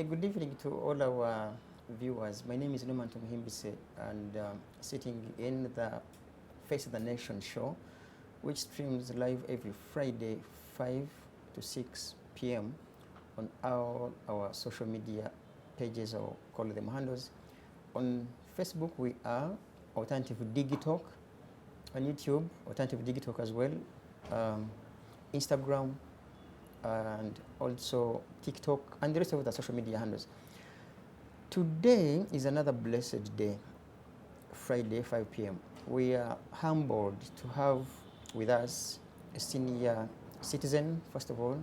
good evening to all our viewers. My name is Numan Tumuhimbise, and sitting in the Face of the Nation show, which streams live every Friday, 5 to 6 p.m. on all our social media pages, or call them handles. On Facebook, we are Alternative Digitalk. On YouTube, Alternative Digitalk as well. Instagram, and also TikTok, and the rest of the social media handles. Today is another blessed day, Friday, 5 p.m. We are humbled to have with us a senior citizen, first of all,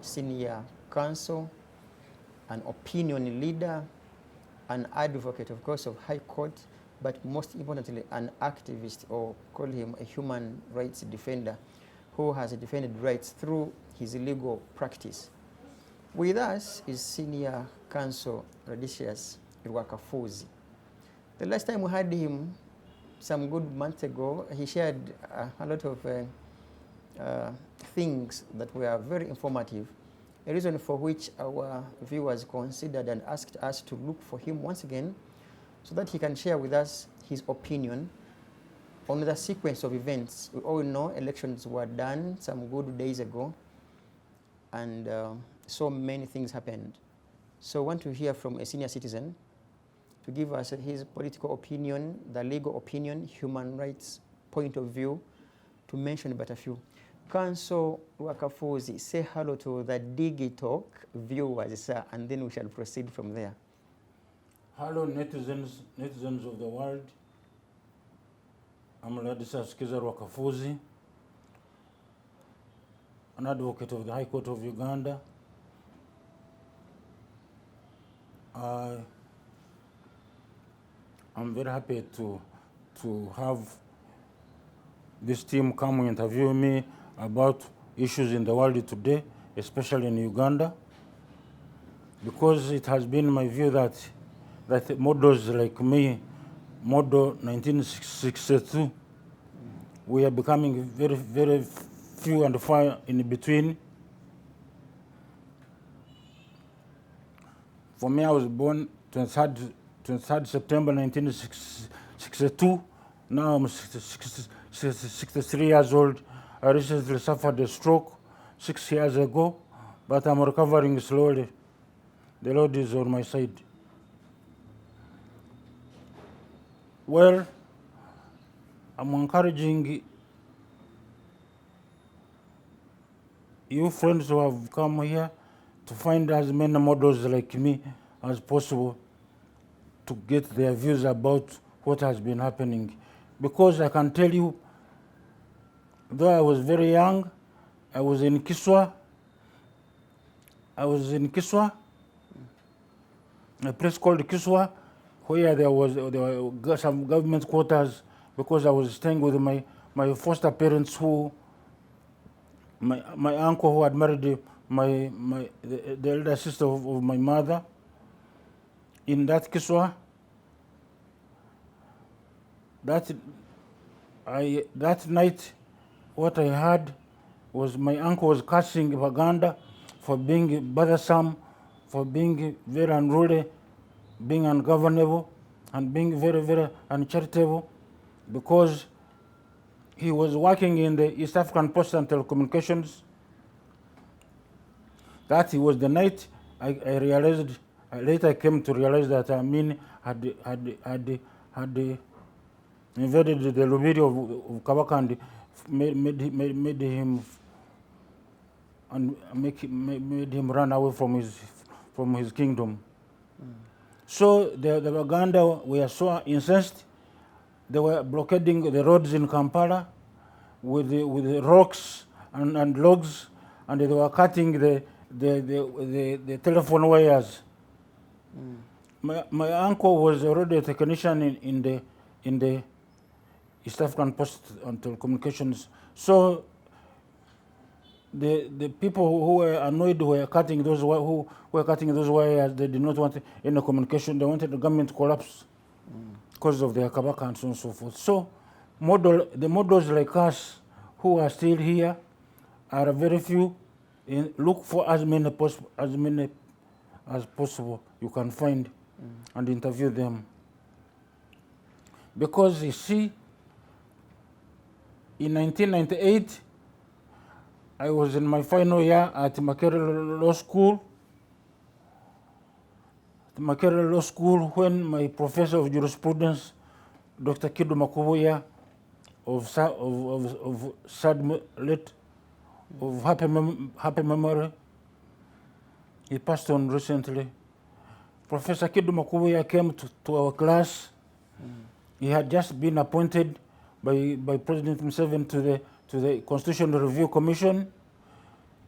senior counsel, an opinion leader, an advocate, of course, of High Court, but most importantly, an activist, or call him a human rights defender, who has defended rights through his legal practice. With us is Senior Counsel Ladislause Rwakafuzi. The last time we had him, some good months ago, he shared a lot of things that were very informative, a reason for which our viewers considered and asked us to look for him once again so that he can share with us his opinion on the sequence of events. We all know elections were done some good days ago, and so many things happened. So I want to hear from a senior citizen to give us his political opinion, the legal opinion, human rights point of view, to mention but a few. Counsel Rwakafuzi, say hello to the Digitalk viewers, sir, and then we shall proceed from there. Hello, netizens of the world. I'm Endlessly-Csl Kiiza Rwakafuzi, an advocate of the High Court of Uganda. I'm very happy to have this team come and interview me about issues in the world today, especially in Uganda, because it has been my view that models like me, model 1962, we are becoming very, very few and far in between. For me, I was born 23rd September 1962. Now I'm 63 years old. I recently suffered a stroke 6 years ago, but I'm recovering slowly. The Lord is on my side. Well, I'm encouraging you friends who have come here to find as many models like me as possible to get their views about what has been happening. Because I can tell you, though I was very young, I was in Kiswa, a place called Kiswa, where there were some government quarters, because I was staying with my foster parents, who my uncle who had married the elder sister of my mother in that Kiswa. That night, what I heard was my uncle was cursing Uganda for being bothersome, for being very unruly, being ungovernable, and being very, very uncharitable, because he was working in the East African Post and Telecommunications. That was the night I realized. Later I came to realize that Amin had invaded the Lubiri of Kabaka and made him run away from his kingdom. So the Uganda were so incensed. They were blockading the roads in Kampala with the rocks and logs, and they were cutting the telephone wires. My uncle was already a technician in the East African Post and Telecommunications. So the people who were annoyed were cutting those wires. They did not want any communication. They wanted the government to collapse because of their Kabaka and so on and so forth. So the models like us who are still here are very few. Look for as many as possible you can find and interview them. Because you see, in 1998, I was in my final year at Makerere Law School. At Makerere Law School, when my professor of jurisprudence, Dr. Kidu Makubuya, of sad late, of happy memory, he passed on recently. Professor Kidu Makubuya came to our class. He had just been appointed by President Museveni to the Constitutional Review Commission,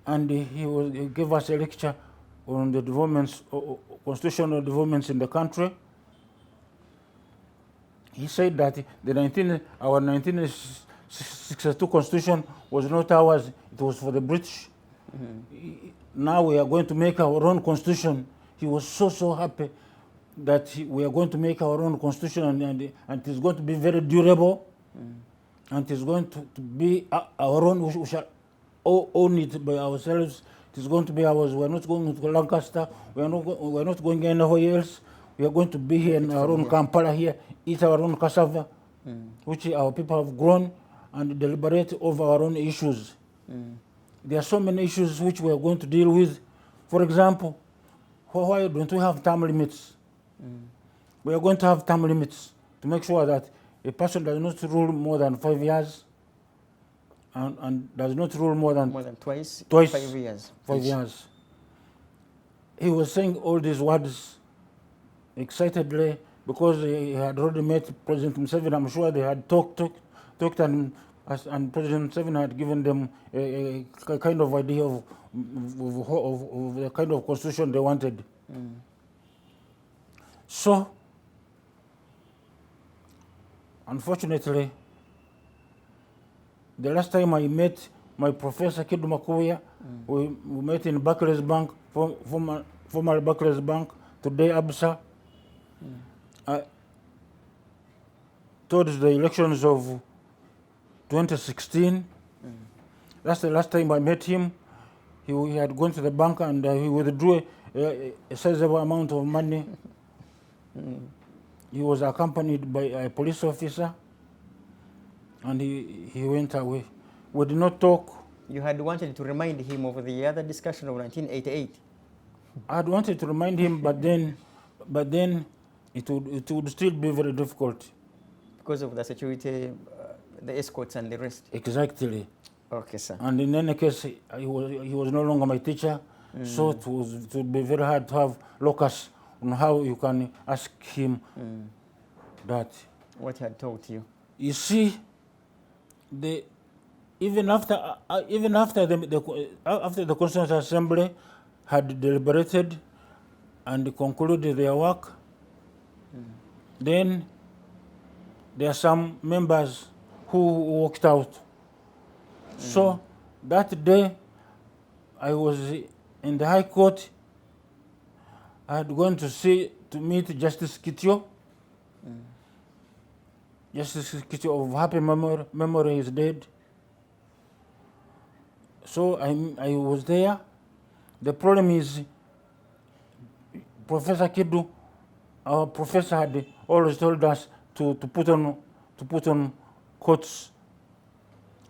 and he gave us a lecture on the developments, constitutional developments in the country. He said that our 1962 Constitution was not ours, it was for the British. Now we are going to make our own Constitution. He was so happy that we are going to make our own Constitution, and it is going to be very durable, and it is going to be our own. We shall own it by ourselves. It is going to be ours. We are not going to Lancaster. We are not going anywhere else. We are going to be here in our own Kampala here, eat our own cassava, which our people have grown, and deliberate over our own issues. There are so many issues which we are going to deal with. For example, why don't we have term limits? We are going to have term limits to make sure that a person does not rule more than 5 years and does not rule more than twice 5 years. 5 years. He was saying all these words excitedly because he had already met President Museveni. I'm sure they had talked and President Museveni had given them a kind of idea of the kind of constitution they wanted. So, unfortunately, the last time I met my professor Kidu Makubuya, we met in Barclays Bank, former Barclays Bank, today ABSA, towards the elections of 2016. That's the last time I met him. He had gone to the bank and he withdrew a sizable amount of money. He was accompanied by a police officer, and he went away. We did not talk. You had wanted to remind him of the other discussion of 1988. I had wanted to remind him, but then it would still be very difficult. Because of the security, the escorts and the rest. Exactly. Okay, sir. And in any case, he was no longer my teacher, so it would be very hard to have locus on how you can ask him that. What he had taught you. You see, even after the Constitutional Assembly had deliberated and concluded their work, then there are some members who walked out. So that day, I was in the High Court. I had gone to meet Justice Kitio. Justice Kitio of happy memory is dead. So I was there. The problem is, Professor Kidu, our professor, had always told us to put on coats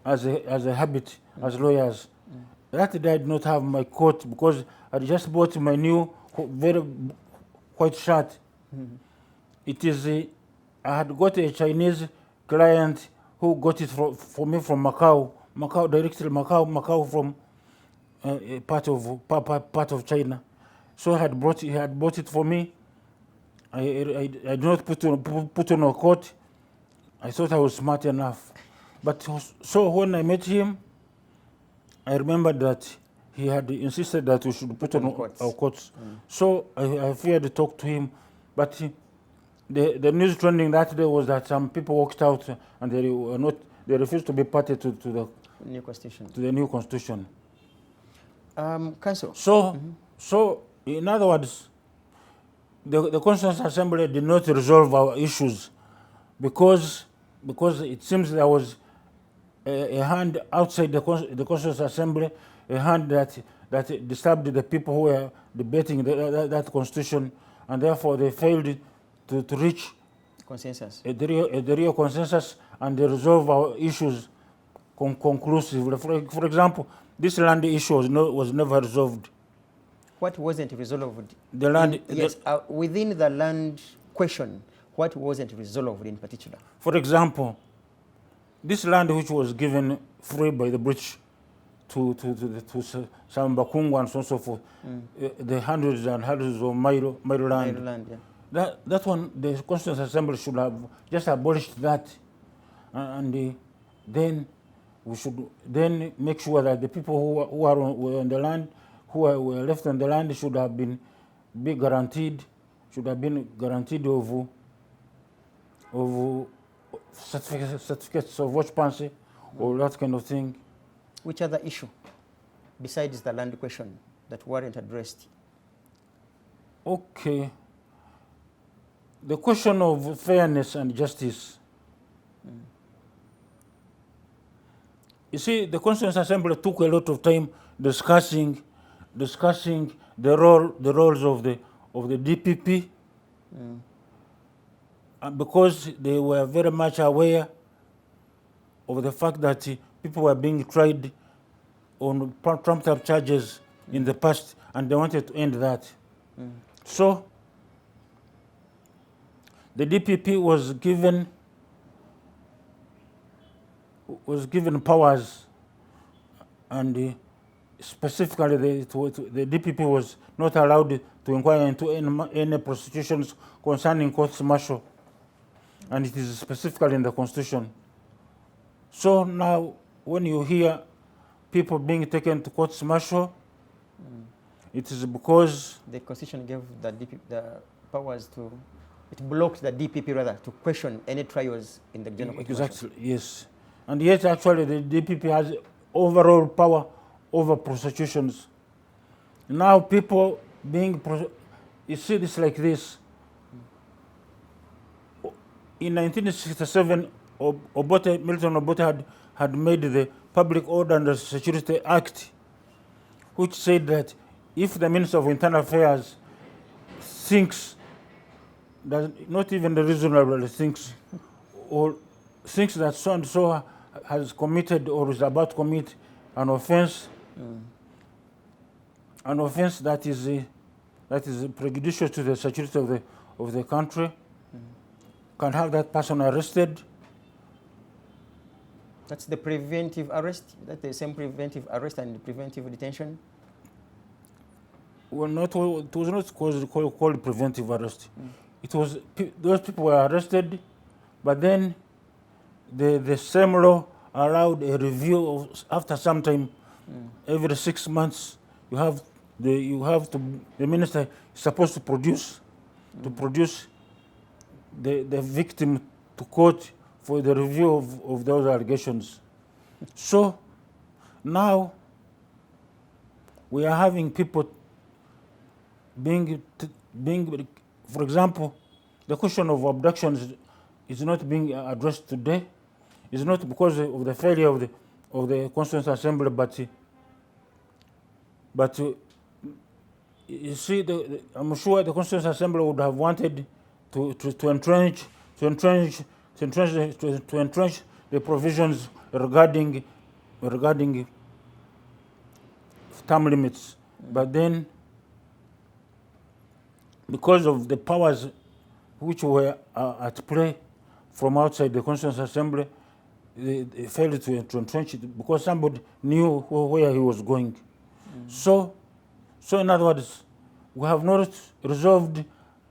as a habit as lawyers. That day I did not have my coat because I just bought my new very white shirt. It is I had got a Chinese client who got it for me from Macau, directly Macau from a part of China. So he had bought it for me. I did not put on a coat. I thought I was smart enough. But so when I met him, I remembered that he had insisted that we should put on our coats. So I feared to talk to him. But the news trending that day was that some people walked out and they refused to be party to the new constitution. To the new constitution. Counsel. So in other words, the Constitutional Assembly did not resolve our issues because it seems there was a hand outside the Constitutional Assembly, a hand that disturbed the people who were debating that constitution, and therefore they failed to reach Consensus. the real consensus and they resolve our issues conclusively. For example, this land issue was never resolved. What wasn't resolved? The land, yes, within the land question, what wasn't resolved in particular? For example, this land which was given free by the British to Sambakungu and so on and so forth, the hundreds and hundreds of mile land. Yeah. That one, the Constituent Assembly should have just abolished that, and then we should then make sure that the people who were on the land, who were left on the land, should have been guaranteed of certificates of occupancy or that kind of thing. Which other issue besides the land question that weren't addressed? Okay. The question of fairness and justice. You see, the Constituent Assembly took a lot of time discussing the roles of the DPP, because they were very much aware of the fact that people were being tried on trumped-up charges in the past, and they wanted to end that. So the DPP was given powers, and specifically the DPP was not allowed to inquire into any prosecutions concerning courts martial, and it is specifically in the Constitution. So now, when you hear people being taken to courts martial, it is because the Constitution gave the DPP the powers to, it blocked the DPP rather to question any trials in the general court. Exactly, yes. And yet, actually, the DPP has overall power over prosecutions. Now, people being, you see this like this. In 1967, Milton Obote had made the Public Order and Security Act, which said that if the Minister of Internal Affairs thinks, not even the reasonable thinks, or thinks that so and so has committed or is about to commit an offense, that is prejudicial to the security of the country, can have that person arrested. That's the preventive arrest? That's the same preventive arrest and preventive detention? Well, it was not called preventive arrest. It was, those people were arrested, but then the same law allowed a review after some time. Every 6 months, the minister is supposed to produce the victim to court for the review of those allegations. So now we are having people being, for example, the question of abductions is not being addressed today. It's not because of the failure of the Constituent Assembly, but you see, I'm sure the Constituent Assembly would have wanted to entrench the provisions regarding term limits, but then because of the powers which were at play from outside the Constituent Assembly, they failed to entrench it because somebody knew where he was going. So in other words, we have not resolved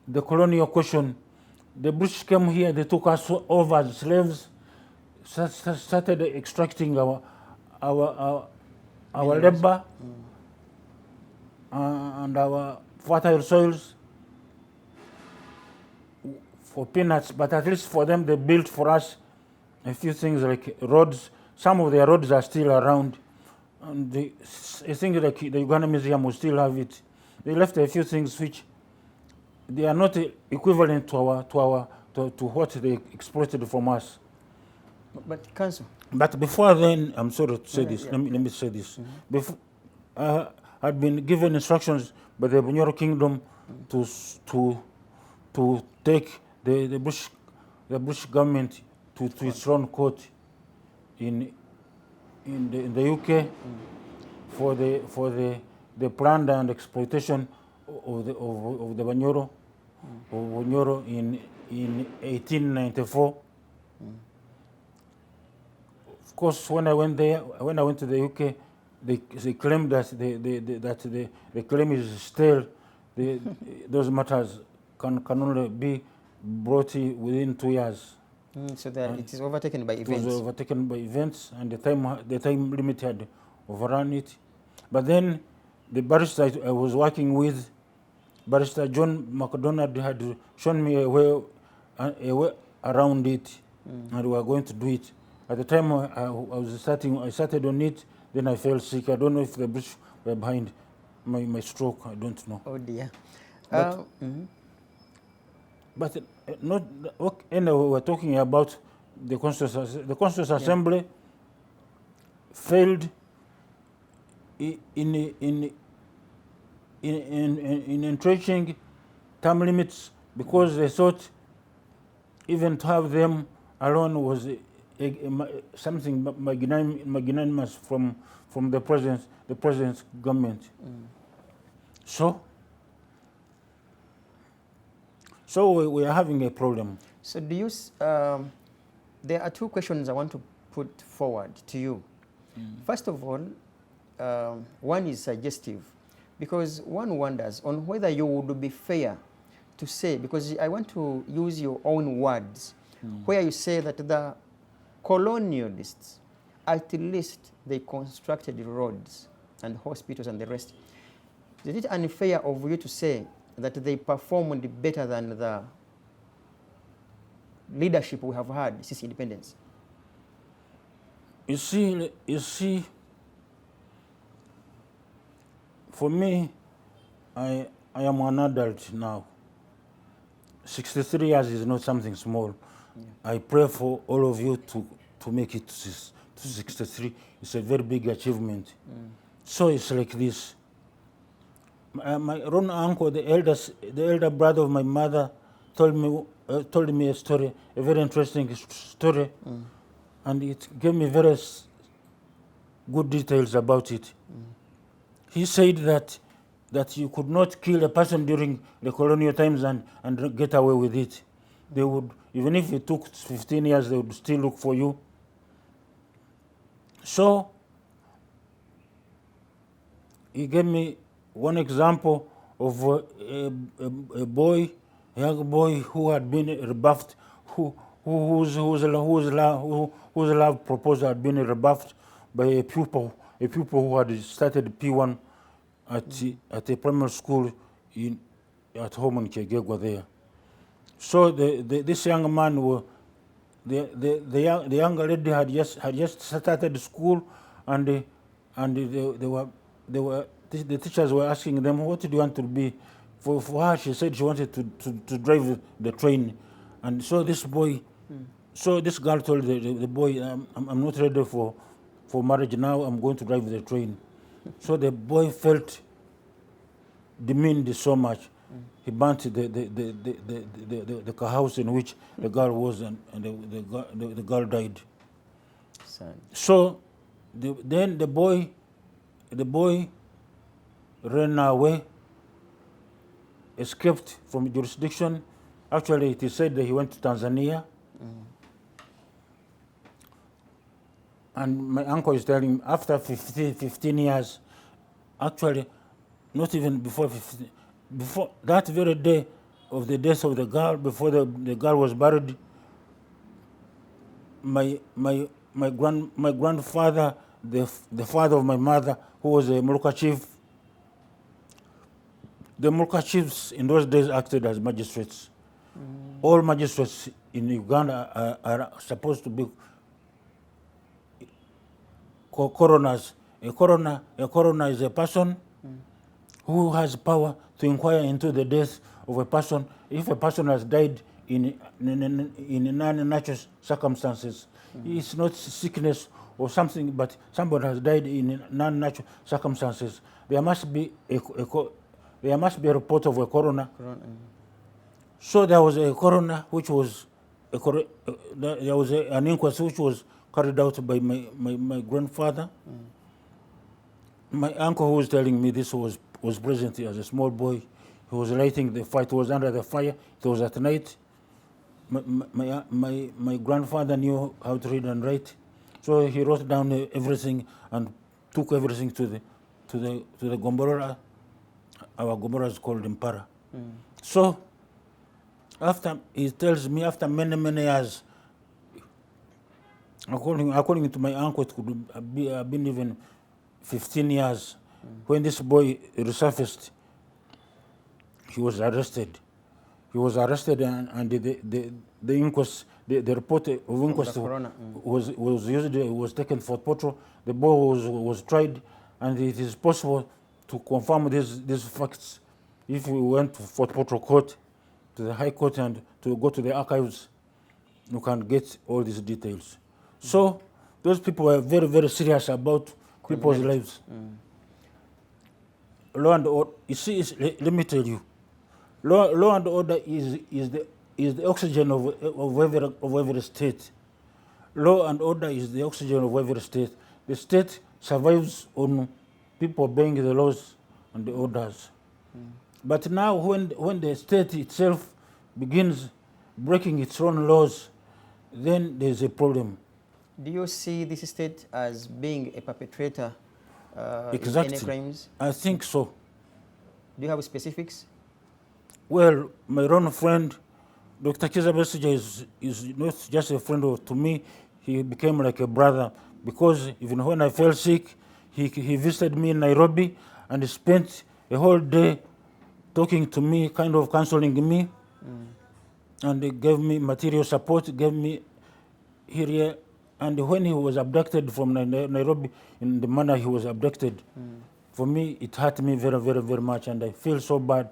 the colonial question. The British came here, they took us over as slaves, started extracting our labor and our fertile soils for peanuts, but at least for them, they built for us a few things like roads. Some of their roads are still around. And I think like the Uganda Museum will still have it. They left a few things which they are not equivalent to what they exploited from us. But Counsel. But before then, I'm sorry to say this. Let me say this. Before, I had been given instructions by the Bunyoro Kingdom to take the British government to its own court in the UK for the plunder and exploitation of the Bunyoro in 1894. Of course, when I went to the UK, they claimed that the claim is still those matters can only be brought within 2 years. So that it is overtaken by events. It was overtaken by events, and the time limit had overrun it. But then the barrister I was working with, Barrister John MacDonald, had shown me a way around it, and we were going to do it. At the time I started on it, then I fell sick. I don't know if the British were behind my stroke. I don't know. Oh dear. But not anyway. We're talking about the Constitutional Assembly failed in entrenching term limits because they thought even to have them alone was something magnanimous from the president's government. So we are having a problem. So do you? There are two questions I want to put forward to you. First of all, one is suggestive, because one wonders on whether you would be fair to say, because I want to use your own words, where you say that the colonialists, at least they constructed roads and hospitals and the rest. Is it unfair of you to say that they performed better than the leadership we have had since independence? You see, for me, I am an adult now. 63 years is not something small. I pray for all of you to make it to 63. It's a very big achievement. So it's like this. My own uncle, the elder brother of my mother, told me a story, a very interesting story, and it gave me very good details about it. He said that you could not kill a person during the colonial times and get away with it. They would, even if it took 15 years, they would still look for you. So he gave me one example of a young boy who had been rebuffed, whose love proposal had been rebuffed by a pupil who had started P1 at a primary school at home in Kyagulanyi there. So this young man, the young lady had just started school, and the teachers were asking them, what do you want to be? For her, she said she wanted to drive the train. And so this boy, so this girl told the boy, I'm not ready for marriage now, I'm going to drive the train. So the boy felt demeaned so much. He burnt the house in which the girl was, and the girl died. Sad. So then the boy ran away, escaped from jurisdiction. Actually, it is said that he went to Tanzania. And my uncle is telling me after 15 years, actually, not even before 15, before that very day of the death of the girl, before the girl was buried, my grandfather, the father of my mother, who was a Muluka chief, the Muluka chiefs in those days acted as magistrates. All magistrates in Uganda are supposed to be coroners. A coroner is a person who has power to inquire into the death of a person. If a person has died in non-natural circumstances, it's not sickness or something, but somebody has died in non-natural circumstances, there must be there must be a report of a coroner. Corona. So there was a coroner which was, there was an inquest which was carried out by my grandfather. My uncle who was telling me this was present as a small boy. He was writing the fight, was under the fire, it was at night. My grandfather knew how to read and write, so he wrote down everything and took everything to the Gomborora. Our Gomborora is called Impara. So after, he tells me, after many years, according to my uncle, it could have been even 15 years, when this boy resurfaced, he was arrested. He was arrested, and the inquest, the report of inquest was taken for Potro. The boy was tried, and it is possible to confirm these facts if we went to Fort Potro Court, to the High Court, and to go to the archives. You can get all these details. So those people were very serious about people's lives. Law and order. You see, let me tell you. Law and order is the oxygen of every state. Law and order is the oxygen of every state. The state survives on people obeying the laws and the orders. But now when the state itself begins breaking its own laws, then there's a problem. Do you see this state as being a perpetrator Exactly. in any crimes? I think so. Do you have specifics? Well, my own friend, Dr. Kiiza Rwakafuzi is not just a friend to me, he became like a brother, because even when I fell sick, he visited me in Nairobi and he spent a whole day talking to me, kind of counseling me, and he gave me material support, gave me here. And when he was abducted from Nairobi, in the manner he was abducted, for me, it hurt me very much, and I feel so bad.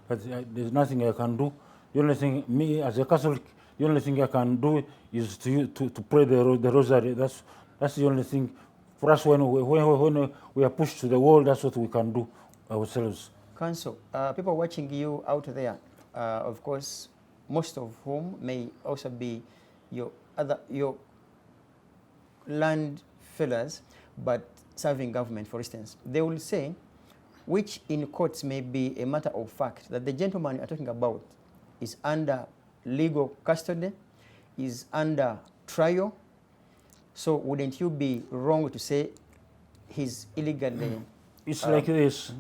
But there's nothing I can do. The only thing, me as a Catholic, the only thing I can do is to pray the rosary. That's the only thing. For us, when we are pushed to the wall, that's what we can do ourselves. Counsel, people watching you out there, of course, most of whom may also be your land fellas, but serving government, for instance. They will say, which in courts may be a matter of fact, that the gentleman you're talking about is under legal custody, is under trial. So wouldn't you be wrong to say he's illegally? It's like this.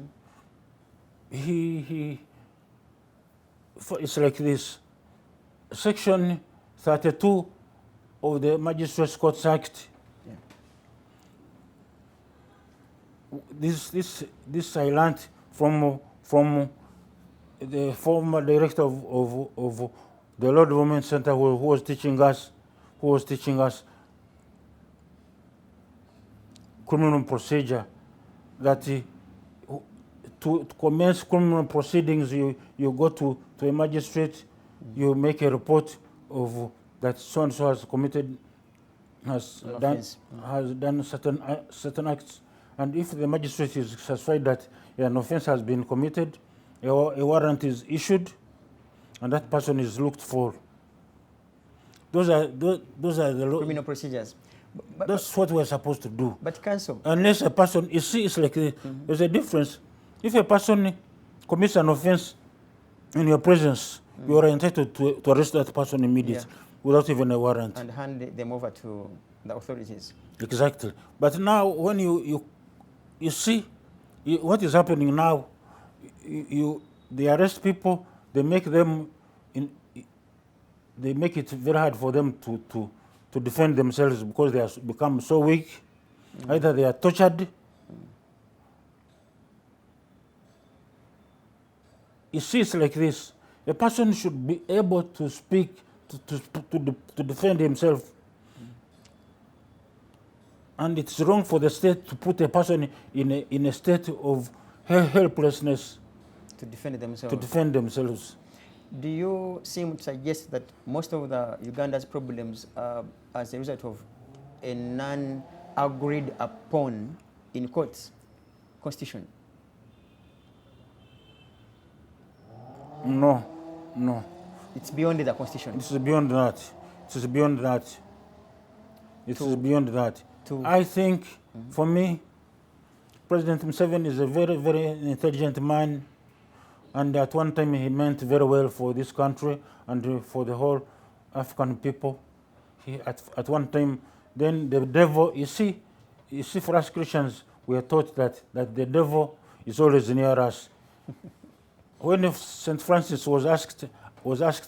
It's like this. Section 32 of the Magistrates Courts Act. This I learned from the former director of the Law Development Center who was teaching us criminal procedure, that to commence criminal proceedings, you go to a magistrate, you make a report of that so and so has committed, has done certain acts, and if the magistrate is satisfied that an offense has been committed, a warrant is issued, and that person is looked for. Those are the criminal procedures. That's what we're supposed to do. But Counsel, unless a person, you see, it's like there's a difference. If a person commits an offense in your presence, you are entitled to arrest that person immediately without even a warrant. And hand them over to the authorities. Exactly. But now when you see what is happening now, they arrest people, they make it very hard for them to defend themselves because they have become so weak. Either they are tortured. You see, it's like this. A person should be able to speak, to defend himself. And it's wrong for the state to put a person in a state of helplessness. To defend themselves. Do you seem to suggest that most of Uganda's problems are as a result of a non-agreed upon in courts constitution? No, no. It's beyond the constitution. It's beyond that. It's beyond that. It's beyond that. I think, for me, President Museveni is a very, very intelligent man, and at one time he meant very well for this country and for the whole African people. At one time, then the devil, you see, for us Christians, we are taught that the devil is always near us. When St. Francis was asked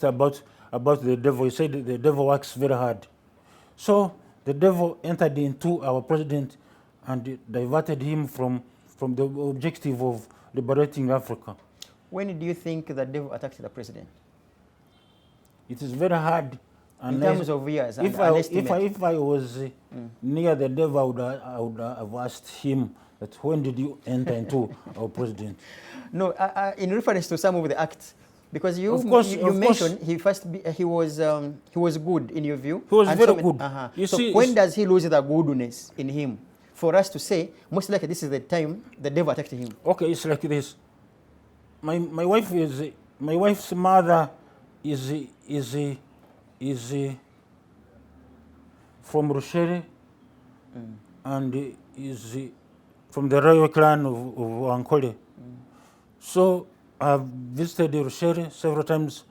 about the devil, he said the devil works very hard. So the devil entered into our president and diverted him from the objective of liberating Africa. When do you think the devil attacked the president? It is very hard. In terms of years, if I was near the devil, I would have asked him that when did you enter into our president? No, in reference to some of the acts, because you mentioned he was good in your view. He was very good. So when does he lose the goodness in him? For us to say, most likely this is the time the devil attacked him. Okay, it's like this. My wife's mother is from Rusheri and is from the royal clan of Ankole. So I've visited Rusheri several times.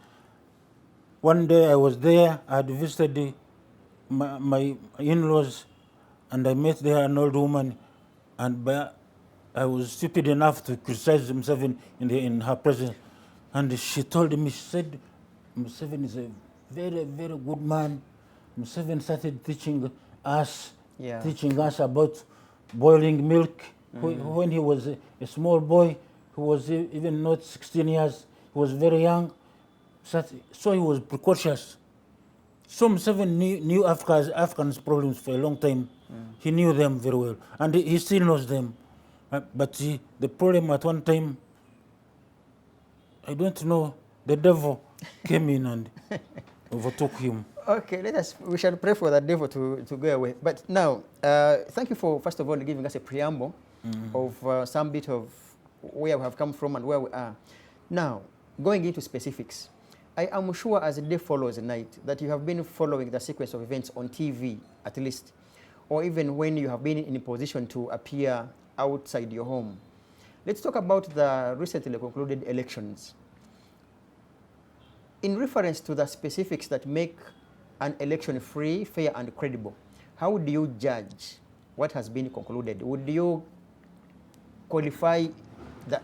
One day I was there, I had visited my in-laws, and I met there an old woman, and I was stupid enough to criticize Museveni in her presence. And she told me, she said, Museveni is a very, very good man. Museveni started teaching us about boiling milk. When he was a small boy, he was even not 16 years, he was very young. So he was precocious. So Museveni knew Africans' problems for a long time. He knew them very well, and he still knows them. But the problem at one time, I don't know, the devil came in and overtook him. Okay, we shall pray for the devil to go away. But now, thank you for, first of all, giving us a preamble of some bit of where we have come from and where we are. Now, going into specifics, I am sure as the day follows the night that you have been following the sequence of events on TV, at least, or even when you have been in a position to appear outside your home. Let's talk about the recently concluded elections. In reference to the specifics that make an election free, fair, and credible, how do you judge what has been concluded? Would you qualify the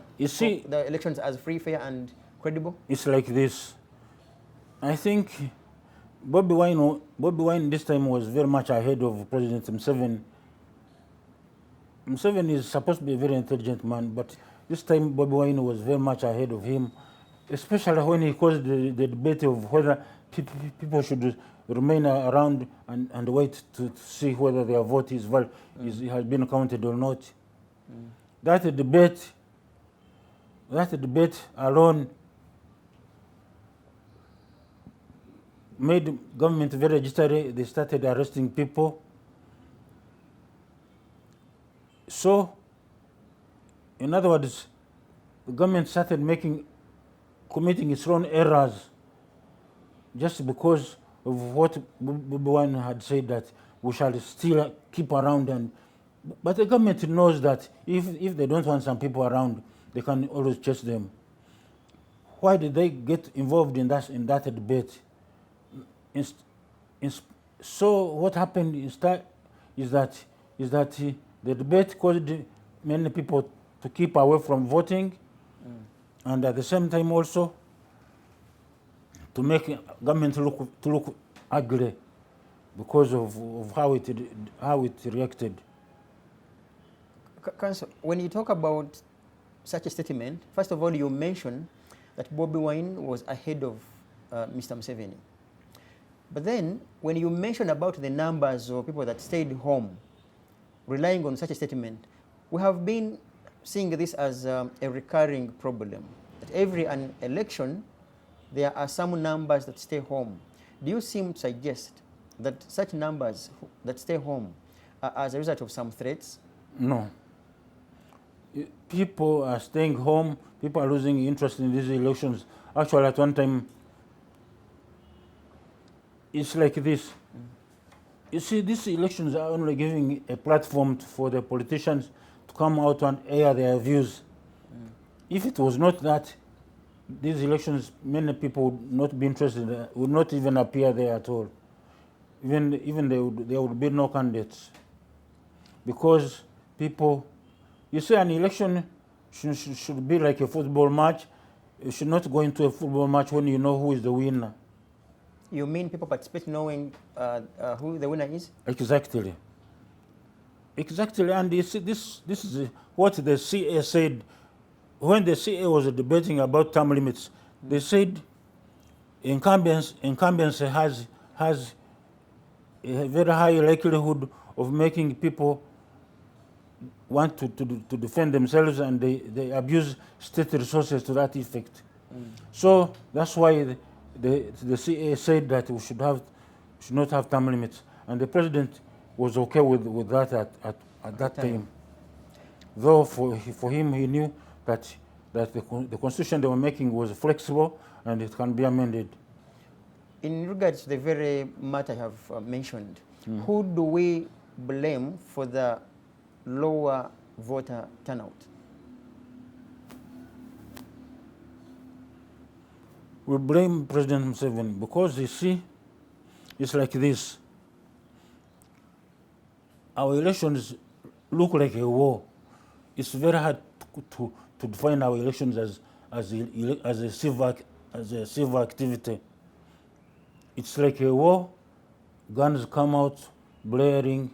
elections as free, fair, and credible? It's like this. I think Bobi Wine this time was very much ahead of President Museveni. Museveni is supposed to be a very intelligent man, but this time Bobi Wine was very much ahead of him, especially when he caused the debate of whether people should remain around and wait to see whether their vote has been counted or not. That debate alone made government very jittery. They started arresting people. So, in other words, the government started committing its own errors just because of what Bobi Wine had said, that we shall still keep around. But the government knows that if they don't want some people around, they can always chase them. Why did they get involved in that debate? So what happened is that the debate caused many people to keep away from voting, and at the same time also to make government look ugly because of how it reacted. Counsel, when you talk about such a statement, first of all, you mentioned that Bobi Wine was ahead of Mr. Museveni. But then, when you mention about the numbers of people that stayed home, relying on such a statement, we have been seeing this as a recurring problem. At every election, there are some numbers that stay home. Do you seem to suggest that such numbers that stay home are as a result of some threats? No. people are staying home, people are losing interest in these elections. Actually, at one time, it's like this. You see, these elections are only giving a platform for the politicians to come out and air their views. If it was not that, these elections, many people would not be interested, would not even appear there at all. Even there would be no candidates. Because people, you say an election should be like a football match. You should not go into a football match when you know who is the winner. You mean people participate knowing who the winner is? Exactly. Exactly, and you see, this is what the CA said. When the CA was debating about term limits, they said incumbency has a very high likelihood of making people want to defend themselves, and they abuse state resources to that effect. So that's why the CA said that we should not have term limits, and the president was okay with that at that time. Though for him, he knew that the constitution they were making was flexible and it can be amended. In regards to the very matter I have mentioned, who do we blame for the lower voter turnout? We blame President Museveni because, you see, it's like this. Our elections look like a war. It's very hard to define our elections as a civil activity. It's like a war. Guns come out blaring.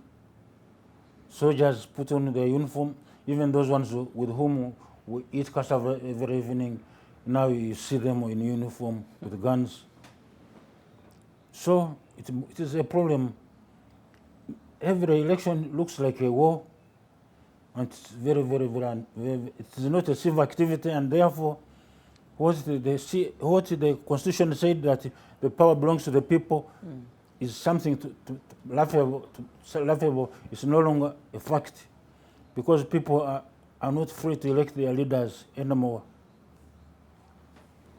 Soldiers put on their uniform. Even those ones with whom we eat cassava every evening, now you see them in uniform with guns. So it is a problem. Every election looks like a war, and it's very, very, very, it is not a civil activity, and therefore what the Constitution said, that the power belongs to the people, is something laughable. It's no longer a fact, because people are not free to elect their leaders anymore.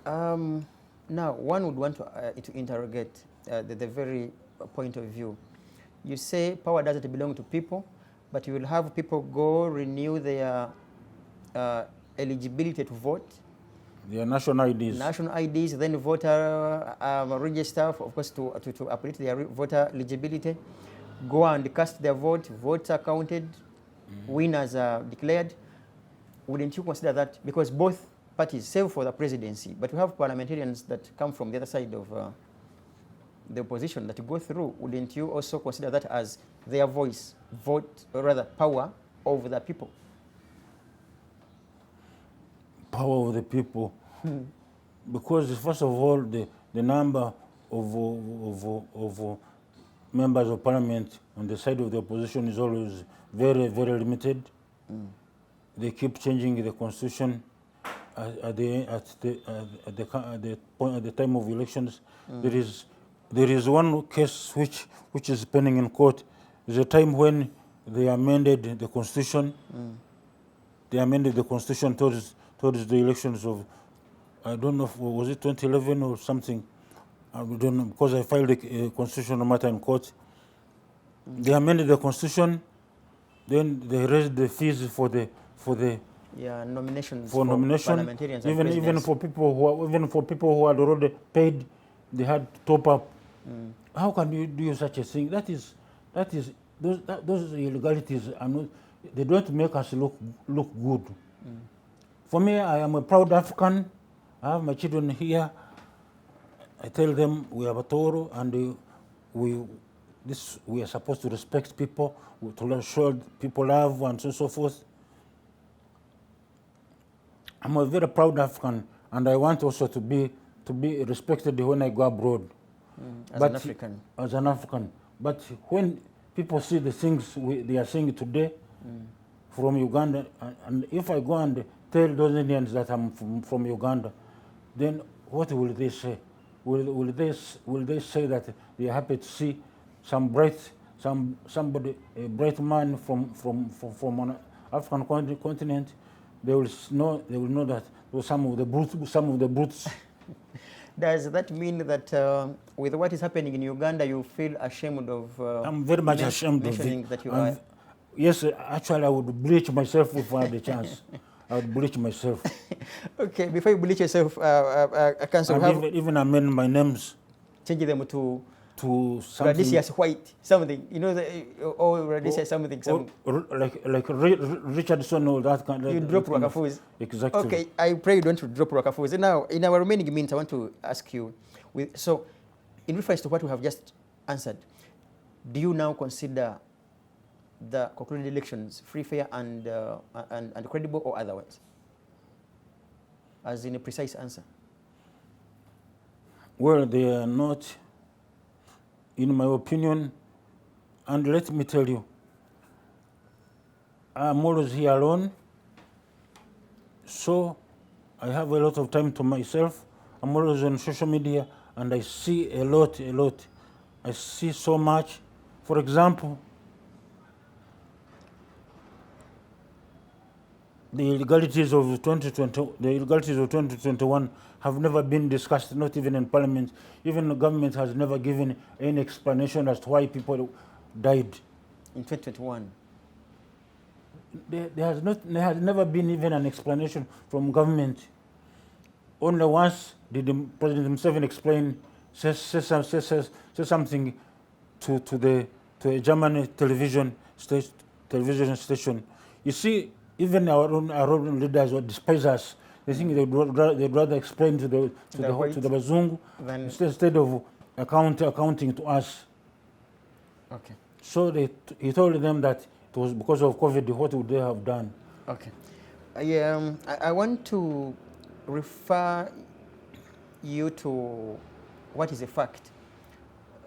Now, one would want to interrogate the very point of view. You say power doesn't belong to people, but you will have people go renew their eligibility to vote. Their national IDs. National IDs, then voter register, of course, to update their voter eligibility. Go and cast their vote. Votes are counted. Winners are declared. Wouldn't you consider that? Because both parties save for the presidency, but we have parliamentarians that come from the other side of the opposition that go through. Wouldn't you also consider that as their voice, vote, or rather power over the people? Power of the people. Because first of all, the number of members of parliament on the side of the opposition is always very, very limited. They keep changing the constitution at the time of elections. There is one case which is pending in court. There's a time when they amended the constitution. They amended the constitution towards the elections of, I don't know, was it 2011 or something? I don't know, because I filed a constitutional matter in court. They amended the constitution, then they raised the fees for nominations for nomination. Parliamentarians Even for people who had already paid, they had to top up. How can you do such a thing? That is those illegalities are not. They don't make us look good. For me, I am a proud African. I have my children here. I tell them we are Batoro, and we are supposed to respect people, to show people love, and so forth. I'm a very proud African, and I want also to be respected when I go abroad. As an African. But when people see the things they are saying today from Uganda, and if I go and tell those Indians that I'm from Uganda, then what will they say? Will they say that they are happy to see a bright man from an African continent they will know that some of the brutes. Does that mean that with what is happening in Uganda, you feel ashamed of? I'm very much ashamed of mentioning it. that you are. Yes, actually, I would bleach myself if I had the chance. I would bleach myself. Okay, before you bleach yourself, Counsel, And even amend my names change them to something. Radicious White, something. You know, or Radicious something. Like Richardson or that kind of. You drop Rwakafuzi. Exactly. Okay, I pray you don't drop Rwakafuzi. Now, in our remaining minutes, I want to ask you, so in reference to what we have just answered, do you now consider the concluded elections free, fair, and credible, or otherwise? As in a precise answer. Well, they are not, in my opinion, and let me tell you, I'm always here alone, so I have a lot of time to myself. I'm always on social media, and I see a lot. I see so much. For example, the illegalities of 2021 have never been discussed, not even in Parliament. Even the government has never given any explanation as to why people died. In 2021? There has never been even an explanation from government. Only once did President Museveni explain, say something to a German television station. You see, even our own leaders would despise us. They think they'd rather explain to the Bazungu instead of accounting to us. Okay. So he told them that it was because of COVID. What would they have done? Okay. I want to refer you to what is a fact,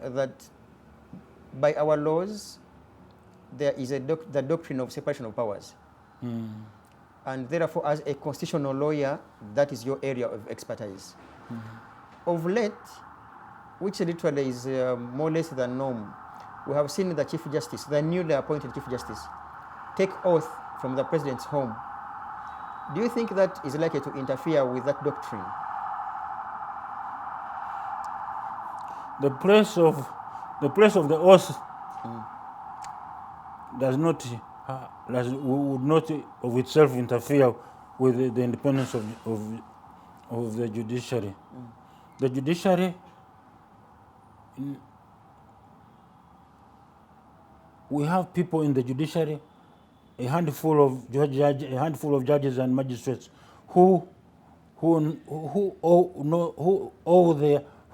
that by our laws there is the doctrine of separation of powers. And therefore, as a constitutional lawyer, that is your area of expertise. Of late, which literally is more or less the norm, we have seen the Chief Justice, the newly appointed Chief Justice, take oath from the President's home. Do you think that is likely to interfere with that doctrine? The place of the oath would not of itself interfere with the independence of the judiciary. The judiciary, we have people in the judiciary, a handful of judges and magistrates who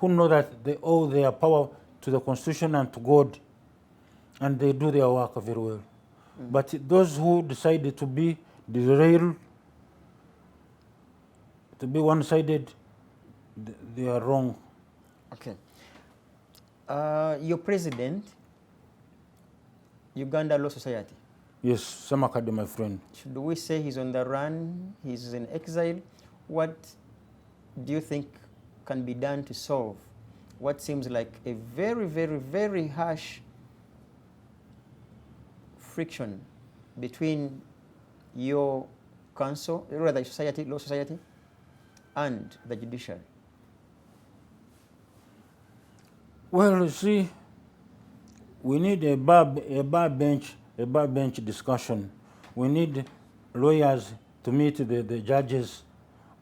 know that they owe their power to the Constitution and to God, and they do their work very well. But those who decided to be derailed, to be one-sided, they are wrong. Okay. Your president, Uganda Law Society. Yes, Samakade, my friend. Should we say he's on the run, he's in exile? What do you think can be done to solve what seems like a very, very, very harsh friction between your council, rather society, law society, and the judiciary? Well, you see, we need a bar bench discussion. We need lawyers to meet the judges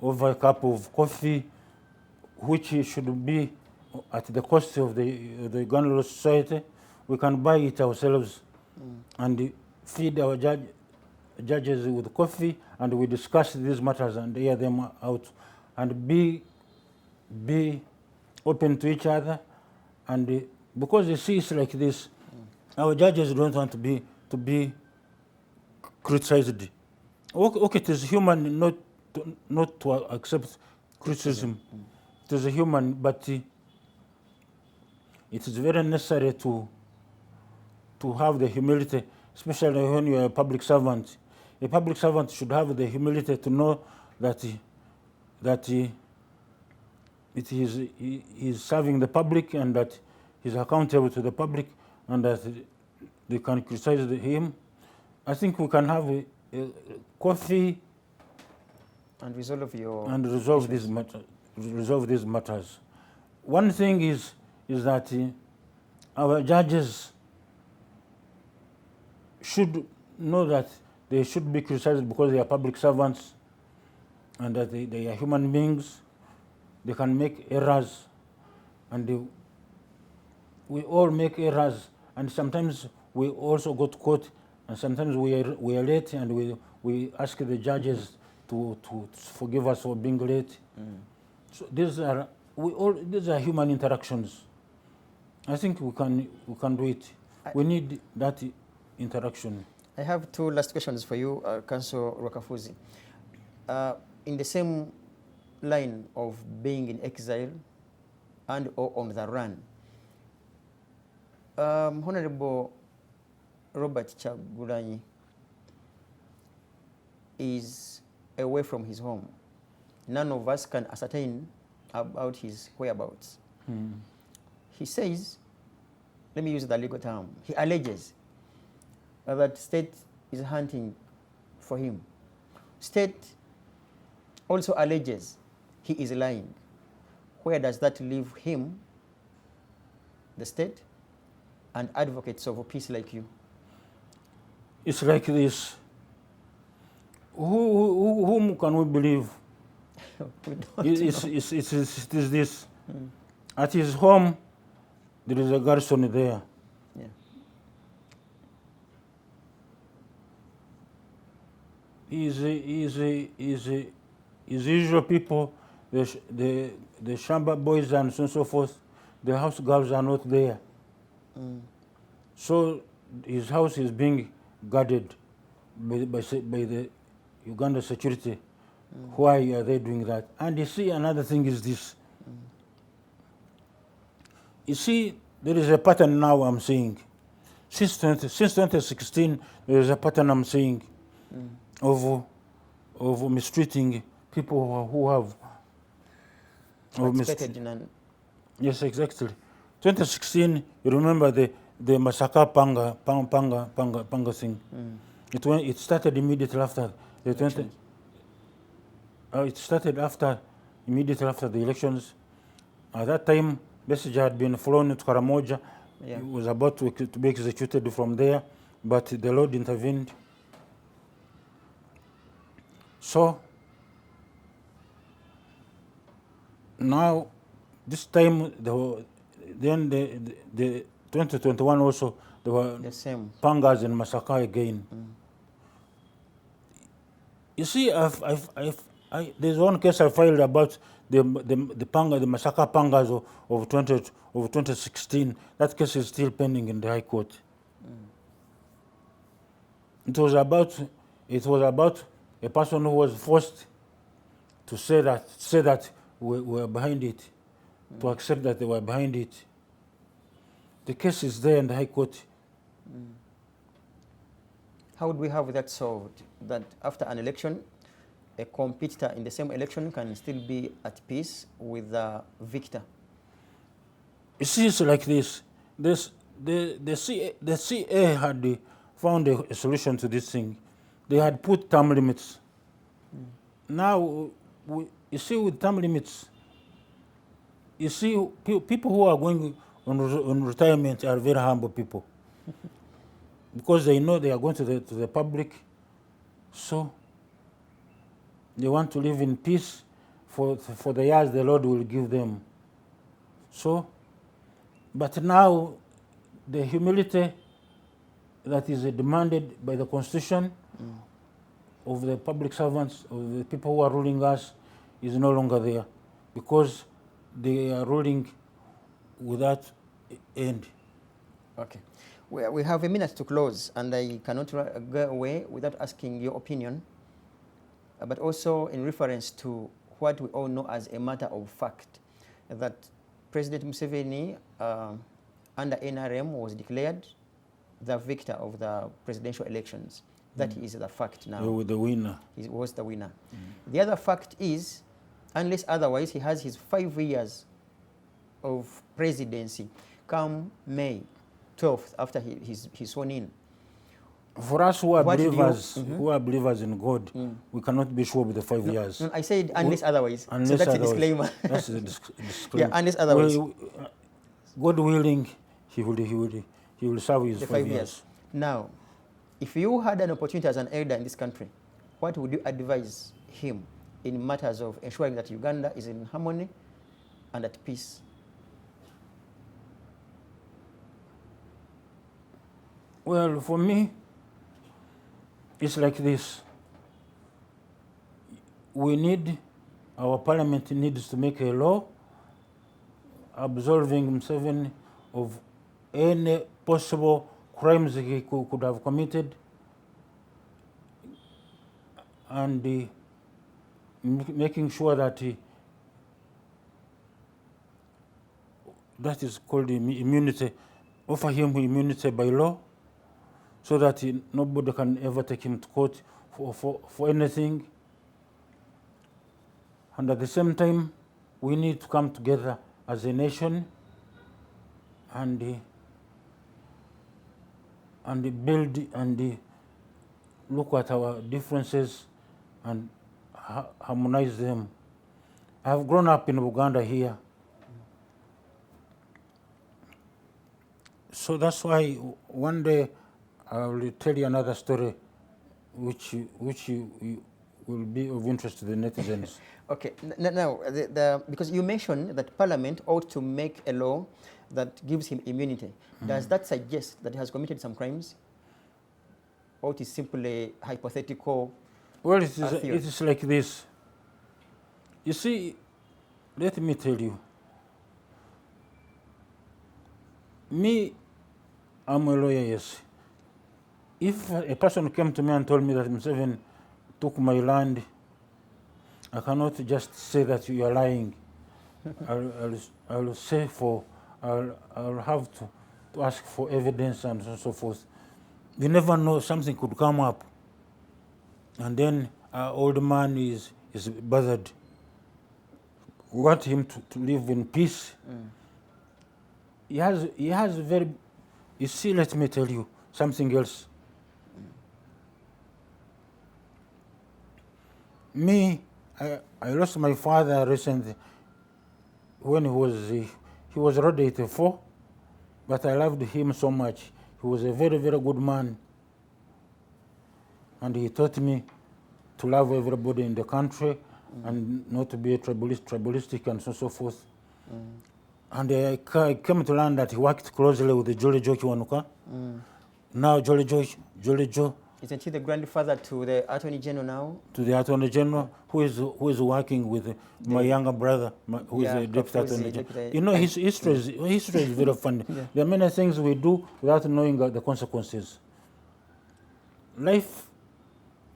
over a cup of coffee, which should be at the cost of the Uganda Law Society. We can buy it ourselves and feed our judges with coffee, and we discuss these matters and hear them out, and be open to each other. And because you see, it's like this, our judges don't want to be criticized. Okay, it is human not to accept criticism. It is human, but it is very necessary to have the humility, especially when you are a public servant. A public servant should have the humility to know that he is serving the public, and that he is accountable to the public, and that they can criticize him. I think we can have a coffee And resolve your and resolve issues. these matters. One thing is that our judges should know that they should be criticized because they are public servants and that they are human beings. They can make errors, and we all make errors, and sometimes we also go to court, and sometimes we are late, and we ask the judges to forgive us for being late. So these are human interactions. I think we can do it. We need that interaction. I have two last questions for you, Counsel Rwakafuzi. In the same line of being in exile and or on the run, Honorable Robert Kyagulanyi is away from his home. None of us can ascertain about his whereabouts. He says, let me use the legal term, he alleges that state is hunting for him. State also alleges he is lying. Where does that leave him, the state, and advocates of peace like you? It's like this. Whom can we believe? We don't It is this. At his home, there is a garrison there. Yeah. His usual people, the Shamba boys and so forth, the house girls are not there. So his house is being guarded by the Uganda security. Why are they doing that? And you see, another thing is this. You see, there is a pattern now I'm seeing. Since 2016, there is a pattern I'm seeing of mistreating people who have... Yes, exactly. 2016, you remember the Masaka Panga thing. It started immediately after the immediately after the elections. At that time, Besigye had been flown to Karamoja. Yeah. He was about to be executed from there, but the Lord intervened. So now, this time, then the 2021 also, there were The same. Pangas in Masaka again. You see, there's one case I filed about the Masaka Pangas of 2016. That case is still pending in the High Court. It was about a person who was forced to say that we were behind it, to accept that they were behind it. The case is there in the High Court. How would we have that solved? That after an election, a competitor in the same election can still be at peace with the victor? You see, it's like this. The CA had found a solution to this thing. They had put term limits. Now, you see, with term limits, you see, people who are going on retirement are very humble people. Because they know they are going to the public, so they want to live in peace for the years the Lord will give them. So, but now the humility that is demanded by the Constitution of the public servants, of the people who are ruling us, is no longer there, because they are ruling without end. Okay. We have a minute to close, and I cannot go away without asking your opinion, but also in reference to what we all know as a matter of fact, that President Museveni under NRM was declared the victor of the presidential elections. That is the fact now. The winner. He was the winner. The other fact is, unless otherwise, he has his 5 years of presidency come May 12th after he's sworn in. For us who are What do you- believers in God, we cannot be sure with the 5 years. I said unless otherwise. So Unless that's otherwise. a disclaimer. That's the disclaimer. Yeah, unless otherwise. God willing, he will serve his The 5 years. Now, if you had an opportunity as an elder in this country, what would you advise him in matters of ensuring that Uganda is in harmony and at peace? Well, for me, it's like this. Our parliament needs to make a law absolving Museveni of any possible crimes he could have committed, and making sure that that is called immunity, offer him immunity by law, so that nobody can ever take him to court for anything. And at the same time, we need to come together as a nation and build and look at our differences and harmonize them. I have grown up in Uganda here. So that's why one day I will tell you another story which will be of interest to the netizens. Okay, now, because you mentioned that Parliament ought to make a law that gives him immunity. Does that suggest that he has committed some crimes? Or it is simply hypothetical? Well, it is like this. You see, let me tell you. Me, I'm a lawyer, yes. If a person came to me and told me that Museveni took my land, I cannot just say that you are lying. I'll have to ask for evidence and so forth. You never know, something could come up, and then our old man is bothered. We want him to live in peace. He has very. You see, let me tell you something else. Me, I lost my father recently when he was already 84, but I loved him so much. He was a very, very good man, and he taught me to love everybody in the country and not to be tribalistic and so forth. And I came to learn that he worked closely with Jolly Joe Kiwanuka. Now Jolly Joe. Isn't he the grandfather to the Attorney General now? To the Attorney General, who is working with my younger brother, who is the Deputy Attorney General. You know, his history is very funny. There are many things we do without knowing the consequences. Life,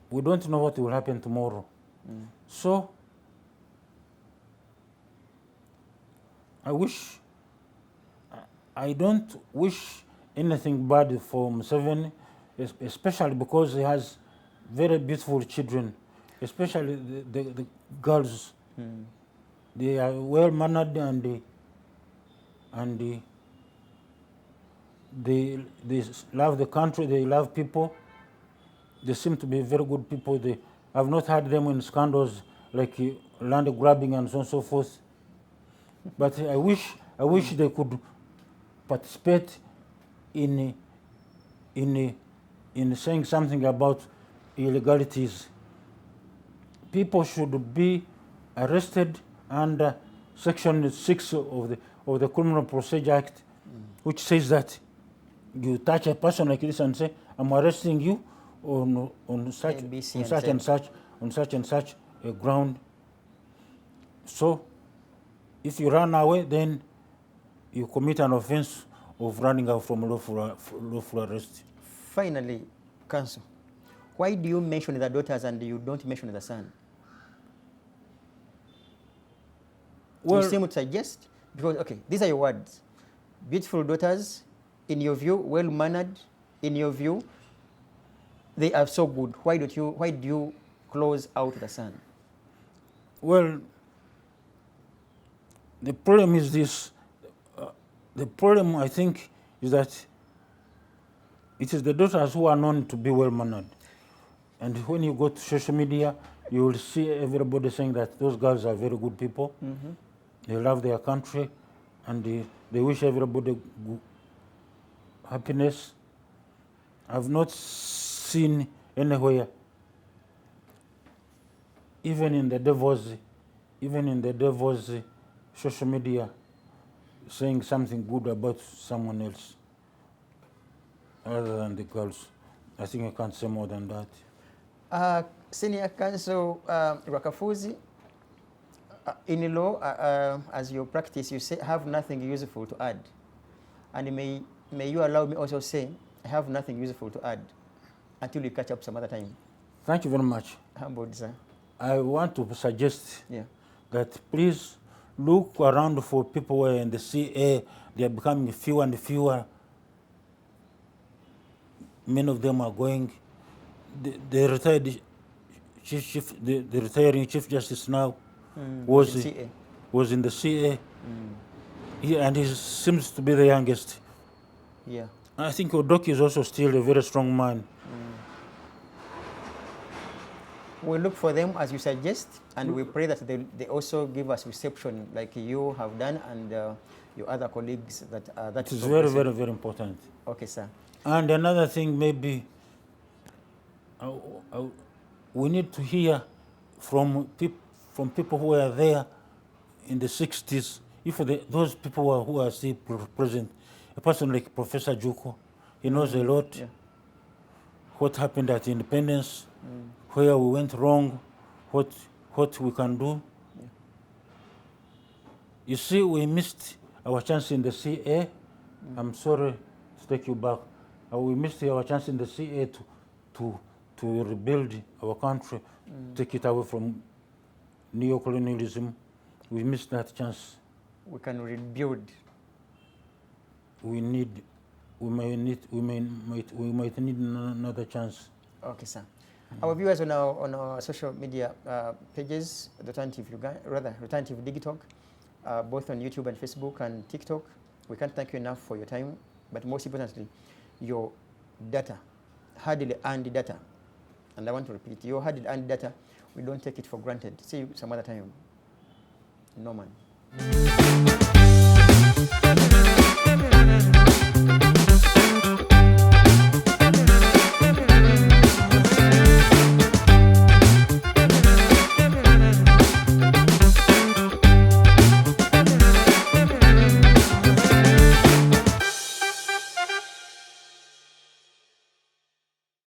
we don't know what will happen tomorrow. So, I don't wish anything bad for Museveni, especially because he has very beautiful children, especially the girls. They are well mannered and they love the country, they love people. They seem to be very good people. I've not had them in scandals like land grabbing and so on and so forth. But I wish they could participate in saying something about illegalities. People should be arrested under Section 6 of the Criminal Procedure Act, which says that you touch a person like this and say, "I'm arresting you on such and such a ground." So, if you run away, then you commit an offense of running out from lawful arrest. Finally, Counsel, why do you mention the daughters and you don't mention the son? Well, you seem to suggest, because, okay, these are your words. Beautiful daughters, in your view, well-mannered, in your view, they are so good. Why do you close out the son? Well, the problem is this. The problem, I think, is that it is the daughters who are known to be well-mannered. And when you go to social media, you will see everybody saying that those girls are very good people. They love their country, and they wish everybody happiness. I've not seen anywhere, even in the devil's social media, saying something good about someone else, other than the girls. I think I can't say more than that. Senior Counsel Rwakafuzi, in law, as you practice, you say have nothing useful to add. And may you allow me also say, I have nothing useful to add until we catch up some other time. Thank you very much. Humbled, sir. I want to suggest Yeah. that please look around for people who are in the CA. They are becoming fewer and fewer. Many of them are going. The retired the retiring Chief Justice now was in the CA. And he seems to be the youngest. Yeah. I think Odoki is also still a very strong man. We look for them as you suggest, and we pray that they also give us reception like you have done, and your other colleagues that is very, very, very important. Okay, sir. And another thing, maybe we need to hear from people who were there in the 60s, if those people who are still present. A person like Professor Juko, he knows a lot. Yeah. What happened at independence, where we went wrong, what we can do. Yeah. You see, we missed our chance in the CA. I'm sorry to take you back. We missed our chance in the CA to rebuild our country, take it away from neo-colonialism. We missed that chance. We can rebuild. We might need another chance. Okay, sir. Our viewers on our social media pages, Returnative Digital, both on YouTube and Facebook and TikTok, we can't thank you enough for your time, but most importantly, your data, hardly earned data. And I want to repeat, your hardly earned data, we don't take it for granted. See you some other time. Norman.